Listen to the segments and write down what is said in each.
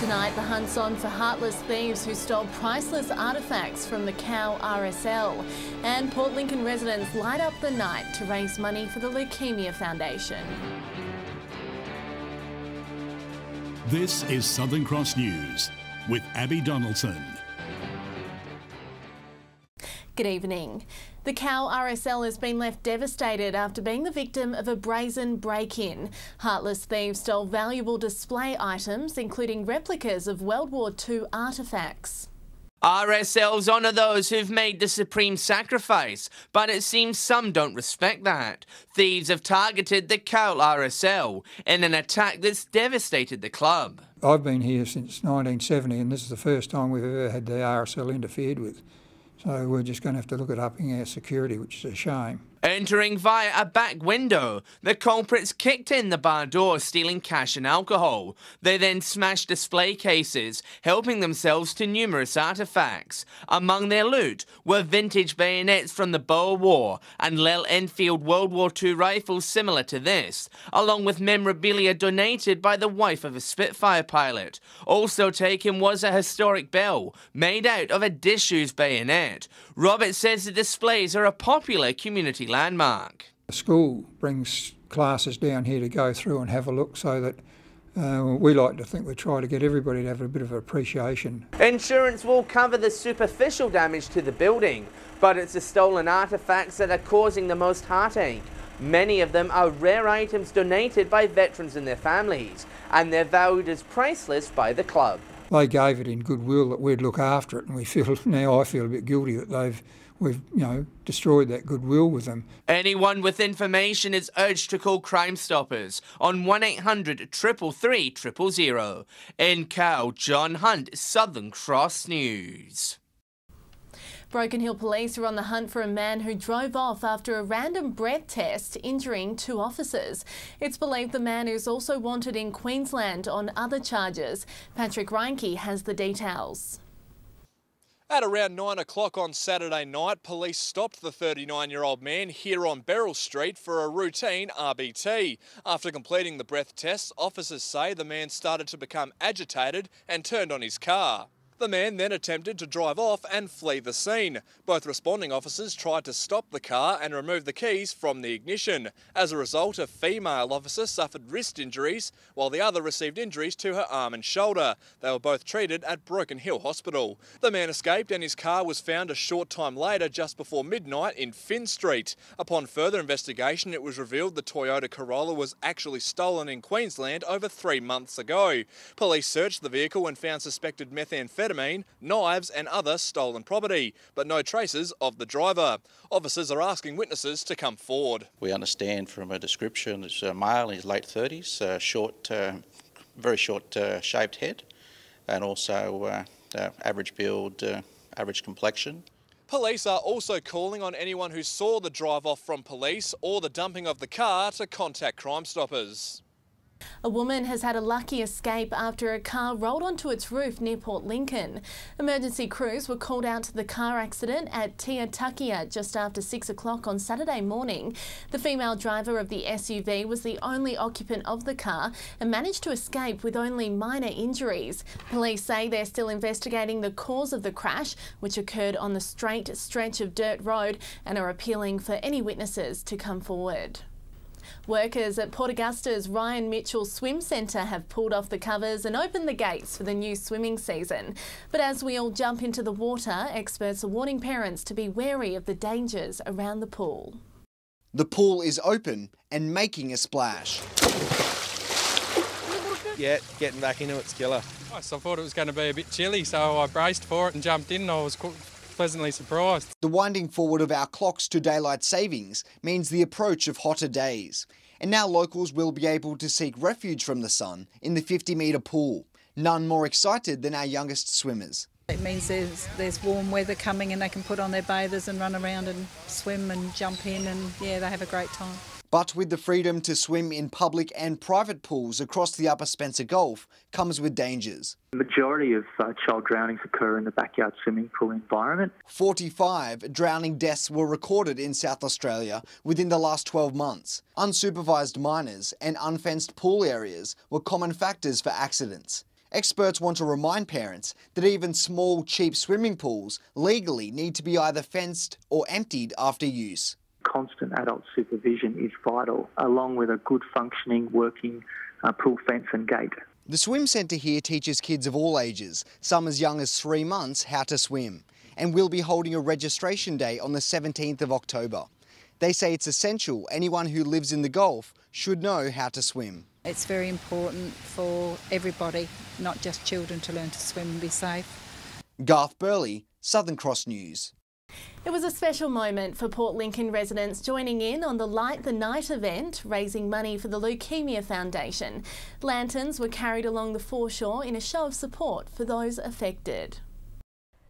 Tonight, the hunt's on for heartless thieves who stole priceless artefacts from the Cow RSL. And Port Lincoln residents light up the night to raise money for the Leukemia Foundation. This is Southern Cross News with Abby Donaldson. Good evening. The Cow RSL has been left devastated after being the victim of a brazen break-in. Heartless thieves stole valuable display items, including replicas of World War II artefacts. RSLs honour those who've made the supreme sacrifice, but it seems some don't respect that. Thieves have targeted the Cow RSL in an attack that's devastated the club. I've been here since 1970 and this is the first time we've ever had the RSL interfered with. So we're just going to have to look at upping our security, which is a shame. Entering via a back window, the culprits kicked in the bar door, stealing cash and alcohol. They then smashed display cases, helping themselves to numerous artefacts. Among their loot were vintage bayonets from the Boer War and Lell Enfield World War II rifles similar to this, along with memorabilia donated by the wife of a Spitfire pilot. Also taken was a historic bell made out of a disused bayonet. Robert says the displays are a popular community landmark. The school brings classes down here to go through and have a look so that we like to think we try to get everybody to have a bit of appreciation. Insurance will cover the superficial damage to the building, but it's the stolen artefacts that are causing the most heartache. Many of them are rare items donated by veterans and their families, and they're valued as priceless by the club. They gave it in goodwill that we'd look after it, and I feel a bit guilty that we've destroyed that goodwill with them. Anyone with information is urged to call Crime Stoppers on 1800 333 000. In Cow, John Hunt, Southern Cross News. Broken Hill Police are on the hunt for a man who drove off after a random breath test, injuring 2 officers. It's believed the man is also wanted in Queensland on other charges. Patrick Reinke has the details. At around 9 o'clock on Saturday night, police stopped the 39-year-old man here on Beryl Street for a routine RBT. After completing the breath tests, officers say the man started to become agitated and turned on his car. The man then attempted to drive off and flee the scene. Both responding officers tried to stop the car and remove the keys from the ignition. As a result, a female officer suffered wrist injuries, while the other received injuries to her arm and shoulder. They were both treated at Broken Hill Hospital. The man escaped and his car was found a short time later, just before midnight, in Finn Street. Upon further investigation, it was revealed the Toyota Corolla was actually stolen in Queensland over 3 months ago. Police searched the vehicle and found suspected methamphetamine, knives and other stolen property, but no traces of the driver. Officers are asking witnesses to come forward. We understand from a description it's a male in his late 30s, short, very short shaved head, and also average build, average complexion. Police are also calling on anyone who saw the drive-off from police or the dumping of the car to contact Crime Stoppers. A woman has had a lucky escape after a car rolled onto its roof near Port Lincoln. Emergency crews were called out to the car accident at Tiatukia just after 6 o'clock on Saturday morning. The female driver of the SUV was the only occupant of the car and managed to escape with only minor injuries. Police say they're still investigating the cause of the crash, which occurred on the straight stretch of dirt road, and are appealing for any witnesses to come forward. Workers at Port Augusta's Ryan Mitchell Swim Centre have pulled off the covers and opened the gates for the new swimming season. But as we all jump into the water, experts are warning parents to be wary of the dangers around the pool. The pool is open and making a splash. Yeah, getting back into it's killer. I thought it was going to be a bit chilly, so I braced for it and jumped in and I was pleasantly surprised. The winding forward of our clocks to daylight savings means the approach of hotter days. And now locals will be able to seek refuge from the sun in the 50-metre pool. None more excited than our youngest swimmers. It means there's warm weather coming and they can put on their bathers and run around and swim and jump in, and yeah, they have a great time. But with the freedom to swim in public and private pools across the Upper Spencer Gulf comes with dangers. The majority of child drownings occur in the backyard swimming pool environment. 45 drowning deaths were recorded in South Australia within the last 12 months. Unsupervised minors and unfenced pool areas were common factors for accidents. Experts want to remind parents that even small, cheap swimming pools legally need to be either fenced or emptied after use. Constant adult supervision is vital, along with a good functioning, working pool fence and gate. The swim centre here teaches kids of all ages, some as young as 3 months, how to swim, and will be holding a registration day on the 17th of October. They say it's essential anyone who lives in the Gulf should know how to swim. It's very important for everybody, not just children, to learn to swim and be safe. Garth Burley, Southern Cross News. It was a special moment for Port Lincoln residents joining in on the Light the Night event, raising money for the Leukaemia Foundation. Lanterns were carried along the foreshore in a show of support for those affected.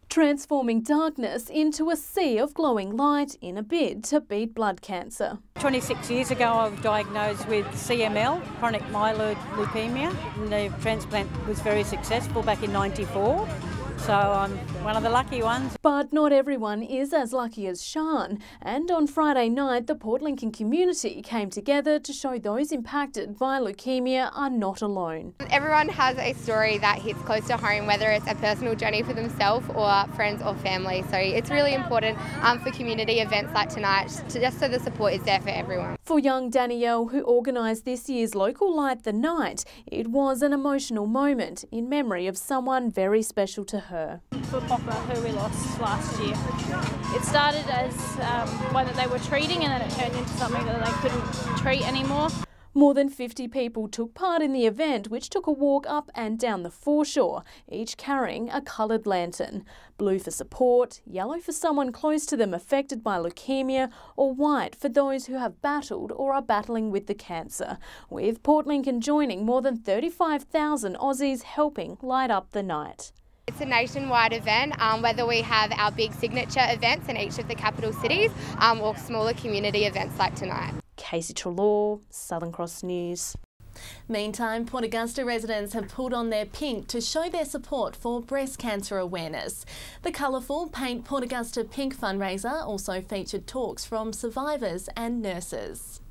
Transforming darkness into a sea of glowing light in a bid to beat blood cancer. 26 years ago I was diagnosed with CML, chronic myeloid leukemia. The transplant was very successful back in '94. So I'm one of the lucky ones. But not everyone is as lucky as Sian, and on Friday night the Port Lincoln community came together to show those impacted by leukaemia are not alone. Everyone has a story that hits close to home, whether it's a personal journey for themselves or friends or family. So it's really important for community events like tonight, just so the support is there for everyone. For young Danielle, who organised this year's local Light the Night, it was an emotional moment in memory of someone very special to her. For Papa, who we lost last year. It started as one that they were treating, and then it turned into something that they couldn't treat anymore. More than 50 people took part in the event, which took a walk up and down the foreshore, each carrying a coloured lantern. Blue for support, yellow for someone close to them affected by leukaemia, or white for those who have battled or are battling with the cancer, with Port Lincoln joining more than 35,000 Aussies helping light up the night. It's a nationwide event, whether we have our big signature events in each of the capital cities or smaller community events like tonight. Casey Trelaw, Southern Cross News. Meantime, Port Augusta residents have pulled on their pink to show their support for breast cancer awareness. The colourful Paint Port Augusta Pink fundraiser also featured talks from survivors and nurses.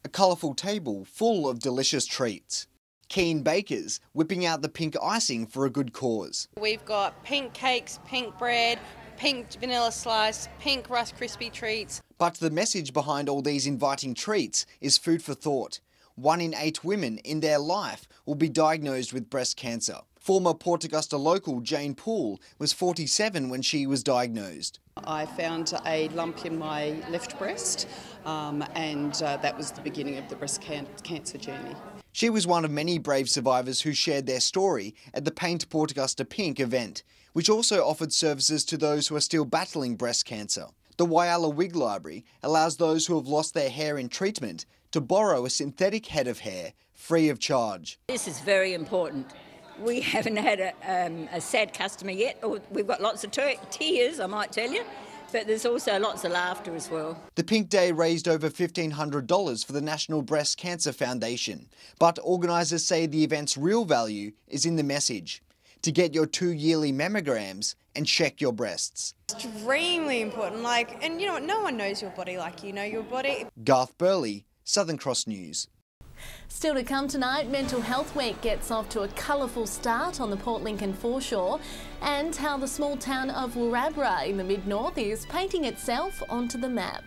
A colourful table full of delicious treats. Keen bakers whipping out the pink icing for a good cause. We've got pink cakes, pink bread, pink vanilla slice, pink Rice Krispie treats. But the message behind all these inviting treats is food for thought. 1 in 8 women in their life will be diagnosed with breast cancer. Former Port Augusta local Jane Poole was 47 when she was diagnosed. I found a lump in my left breast and that was the beginning of the breast cancer journey. She was one of many brave survivors who shared their story at the Paint Port Augusta Pink event, which also offered services to those who are still battling breast cancer. The Whyalla Wig Library allows those who have lost their hair in treatment to borrow a synthetic head of hair free of charge. This is very important. We haven't had a sad customer yet. We've got lots of tears, I might tell you, but there's also lots of laughter as well. The Pink Day raised over $1,500 for the National Breast Cancer Foundation, but organisers say the event's real value is in the message: to get your 2 yearly mammograms and check your breasts. Extremely important, and you know what, no one knows your body like you know your body. Garth Burley, Southern Cross News. Still to come tonight, Mental Health Week gets off to a colourful start on the Port Lincoln foreshore, and how the small town of Woorabra in the mid-north is painting itself onto the map.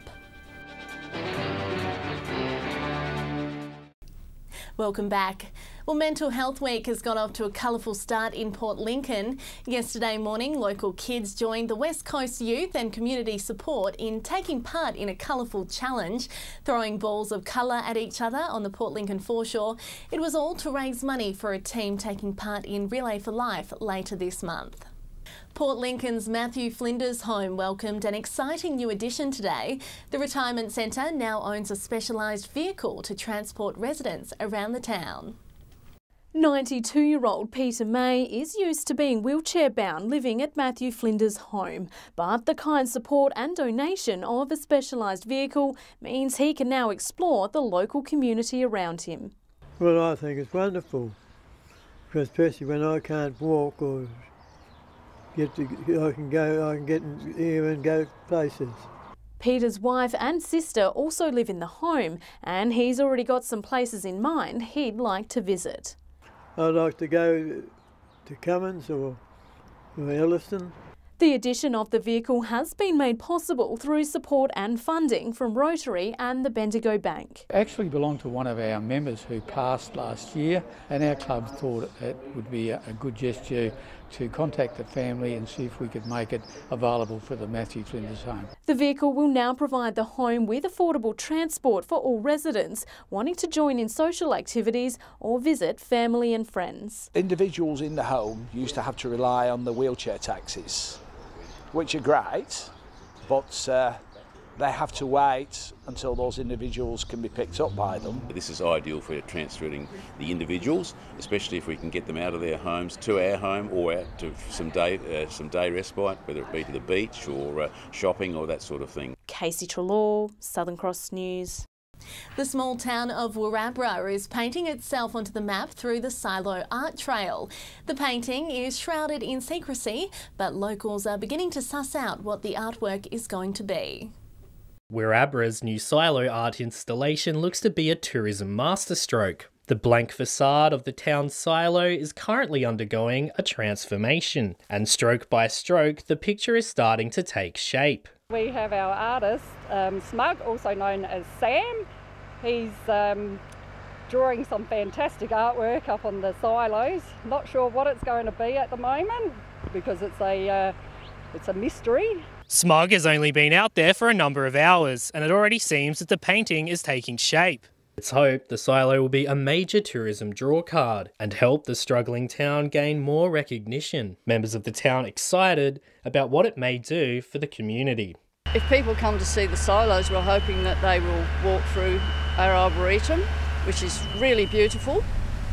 Welcome back. Well, Mental Health Week has got off to a colourful start in Port Lincoln. Yesterday morning, local kids joined the West Coast Youth and Community Support in taking part in a colourful challenge, throwing balls of colour at each other on the Port Lincoln foreshore. It was all to raise money for a team taking part in Relay for Life later this month. Port Lincoln's Matthew Flinders Home welcomed an exciting new addition today. The retirement centre now owns a specialised vehicle to transport residents around the town. 92-year-old Peter May is used to being wheelchair-bound living at Matthew Flinders' home, but the kind support and donation of a specialised vehicle means he can now explore the local community around him. Well, I think it's wonderful, because especially when I can't walk or I can get here and go places. Peter's wife and sister also live in the home, and he's already got some places in mind he'd like to visit. I'd like to go to Cummins or Elliston. The addition of the vehicle has been made possible through support and funding from Rotary and the Bendigo Bank. It actually belonged to one of our members who passed last year, and our club thought it would be a good gesture to contact the family and see if we could make it available for the Matthew Flinders home. The vehicle will now provide the home with affordable transport for all residents wanting to join in social activities or visit family and friends. Individuals in the home used to have to rely on the wheelchair taxis, which are great, but they have to wait until those individuals can be picked up by them. This is ideal for transferring the individuals, especially if we can get them out of their homes to our home or out to some day respite, whether it be to the beach or shopping or that sort of thing. Casey Treloar, Southern Cross News. The small town of Warrabra is painting itself onto the map through the Silo Art Trail. The painting is shrouded in secrecy, but locals are beginning to suss out what the artwork is going to be. Warrabra's new silo art installation looks to be a tourism masterstroke. The blank facade of the town's silo is currently undergoing a transformation, and stroke by stroke, the picture is starting to take shape. We have our artist, Smug, also known as Sam. He's drawing some fantastic artwork up on the silos. Not sure what it's going to be at the moment because it's a mystery. Smug has only been out there for a number of hours, and it already seems that the painting is taking shape. It's hoped the silo will be a major tourism drawcard and help the struggling town gain more recognition. Members of the town excited about what it may do for the community. If people come to see the silos, we're hoping that they will walk through our arboretum, which is really beautiful.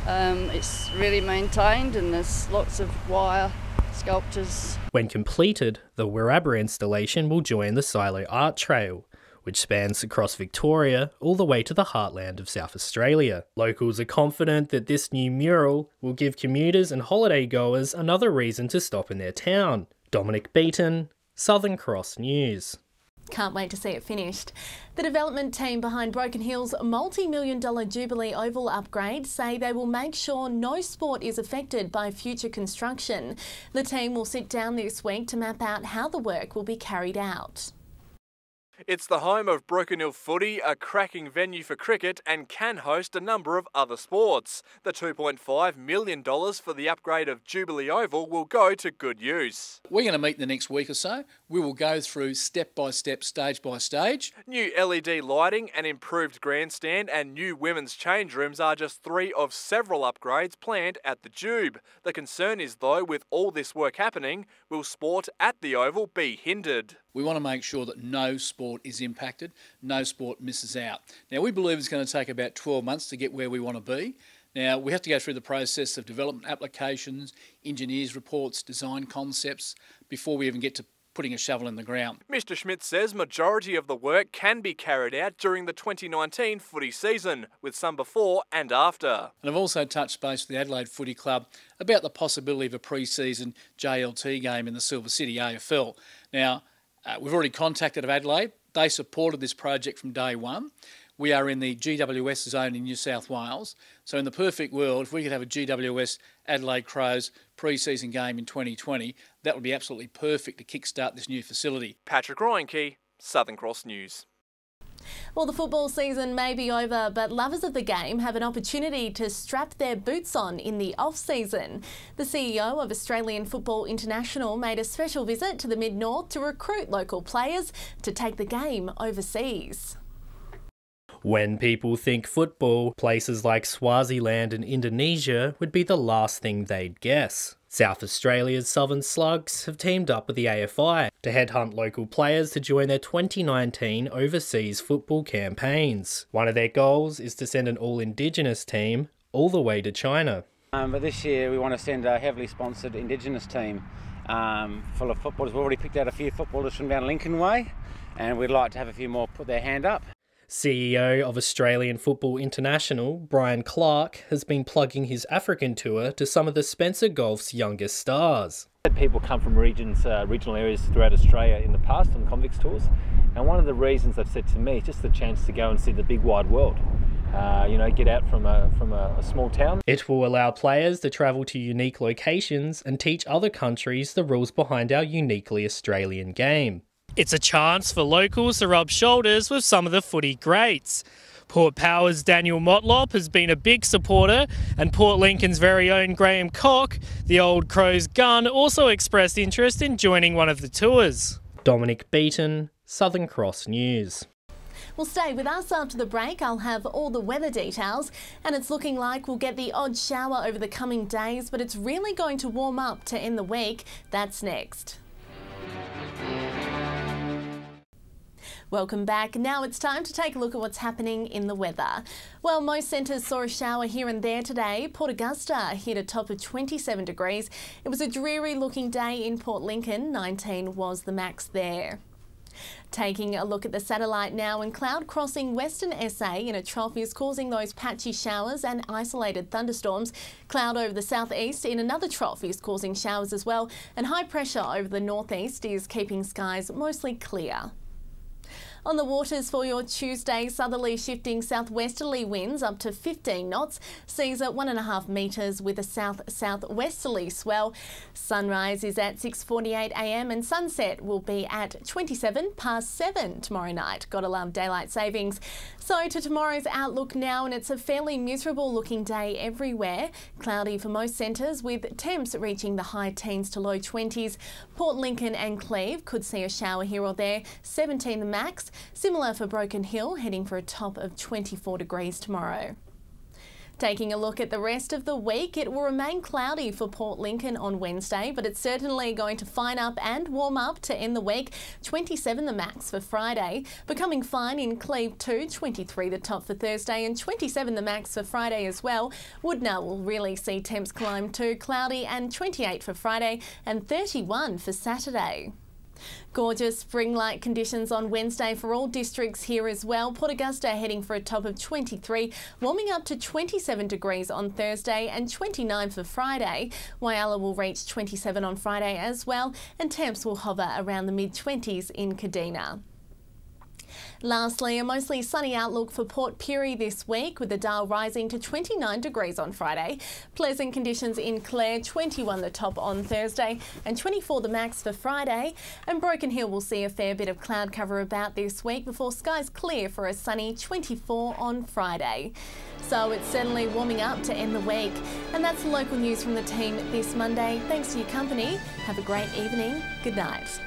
It's really maintained and there's lots of wire sculptures. When completed, the Warrabra installation will join the Silo Art Trail, which spans across Victoria all the way to the heartland of South Australia. Locals are confident that this new mural will give commuters and holiday goers another reason to stop in their town. Dominic Beaton, Southern Cross News. Can't wait to see it finished. The development team behind Broken Hill's multi-million-dollar Jubilee Oval upgrade say they will make sure no sport is affected by future construction. The team will sit down this week to map out how the work will be carried out. It's the home of Broken Hill Footy, a cracking venue for cricket, and can host a number of other sports. The $2.5 million for the upgrade of Jubilee Oval will go to good use. We're going to meet in the next week or so. We will go through step by step, stage by stage. New LED lighting, an improved grandstand and new women's change rooms are just three of several upgrades planned at the Jube. The concern is, though, with all this work happening, will sport at the Oval be hindered? We want to make sure that no sport is impacted, no sport misses out. Now, we believe it's going to take about 12 months to get where we want to be. Now, we have to go through the process of development applications, engineers' reports, design concepts, before we even get to putting a shovel in the ground. Mr Schmidt says majority of the work can be carried out during the 2019 footy season, with some before and after. And I've also touched base with the Adelaide Footy Club about the possibility of a pre-season JLT game in the Silver City AFL. Now, we've already contacted Adelaide. They supported this project from day one. We are in the GWS zone in New South Wales. So in the perfect world, if we could have a GWS Adelaide Crows pre-season game in 2020, that would be absolutely perfect to kickstart this new facility. Patrick Ryanke, Southern Cross News. Well, the football season may be over, but lovers of the game have an opportunity to strap their boots on in the off-season. The CEO of Australian Football International made a special visit to the Mid-North to recruit local players to take the game overseas. When people think football, places like Swaziland and Indonesia would be the last thing they'd guess. South Australia's Southern Slugs have teamed up with the AFI to headhunt local players to join their 2019 overseas football campaigns. One of their goals is to send an all-Indigenous team all the way to China. But this year we want to send a heavily sponsored Indigenous team full of footballers. We've already picked out a few footballers from down Lincoln Way, and we'd like to have a few more put their hand up. CEO of Australian Football International, Brian Clark, has been plugging his African tour to some of the Spencer Golf's youngest stars. People come from regional areas throughout Australia in the past on convicts tours, and one of the reasons they've said to me is just the chance to go and see the big wide world. get out from a small town. It will allow players to travel to unique locations and teach other countries the rules behind our uniquely Australian game. It's a chance for locals to rub shoulders with some of the footy greats. Port Power's Daniel Motlop has been a big supporter, and Port Lincoln's very own Graham Koch, the old Crows gun, also expressed interest in joining one of the tours. Dominic Beaton, Southern Cross News. Well, stay with us after the break. I'll have all the weather details, and it's looking like we'll get the odd shower over the coming days, but it's really going to warm up to end the week. That's next. Welcome back. Now it's time to take a look at what's happening in the weather. Well, most centres saw a shower here and there today. Port Augusta hit a top of 27 degrees. It was a dreary looking day in Port Lincoln. 19 was the max there. Taking a look at the satellite now, and cloud crossing Western SA in a trough is causing those patchy showers and isolated thunderstorms. Cloud over the southeast in another trough is causing showers as well, and high pressure over the northeast is keeping skies mostly clear. On the waters for your Tuesday, southerly shifting southwesterly winds up to 15 knots, seas at 1.5 metres with a south-southwesterly swell. Sunrise is at 6:48 a.m. and sunset will be at 7:27 tomorrow night. Gotta love daylight savings. So to tomorrow's outlook now, and it's a fairly miserable looking day everywhere. Cloudy for most centres with temps reaching the high teens to low 20s. Port Lincoln and Cleve could see a shower here or there, 17 the max. Similar for Broken Hill, heading for a top of 24 degrees tomorrow. Taking a look at the rest of the week, it will remain cloudy for Port Lincoln on Wednesday, but it's certainly going to fine up and warm up to end the week. 27 the max for Friday, becoming fine in Cleve too, 23 the top for Thursday and 27 the max for Friday as well. Woodna will really see temps climb too, cloudy and 28 for Friday and 31 for Saturday. Gorgeous spring-like conditions on Wednesday for all districts here as well. Port Augusta heading for a top of 23, warming up to 27 degrees on Thursday and 29 for Friday. Whyalla will reach 27 on Friday as well, and temps will hover around the mid-20s in Kadina. Lastly, a mostly sunny outlook for Port Pirie this week, with the dial rising to 29 degrees on Friday. Pleasant conditions in Clare, 21 the top on Thursday and 24 the max for Friday. And Broken Hill will see a fair bit of cloud cover about this week before skies clear for a sunny 24 on Friday. So it's certainly warming up to end the week. And that's the local news from the team this Monday. Thanks for your company. Have a great evening. Good night.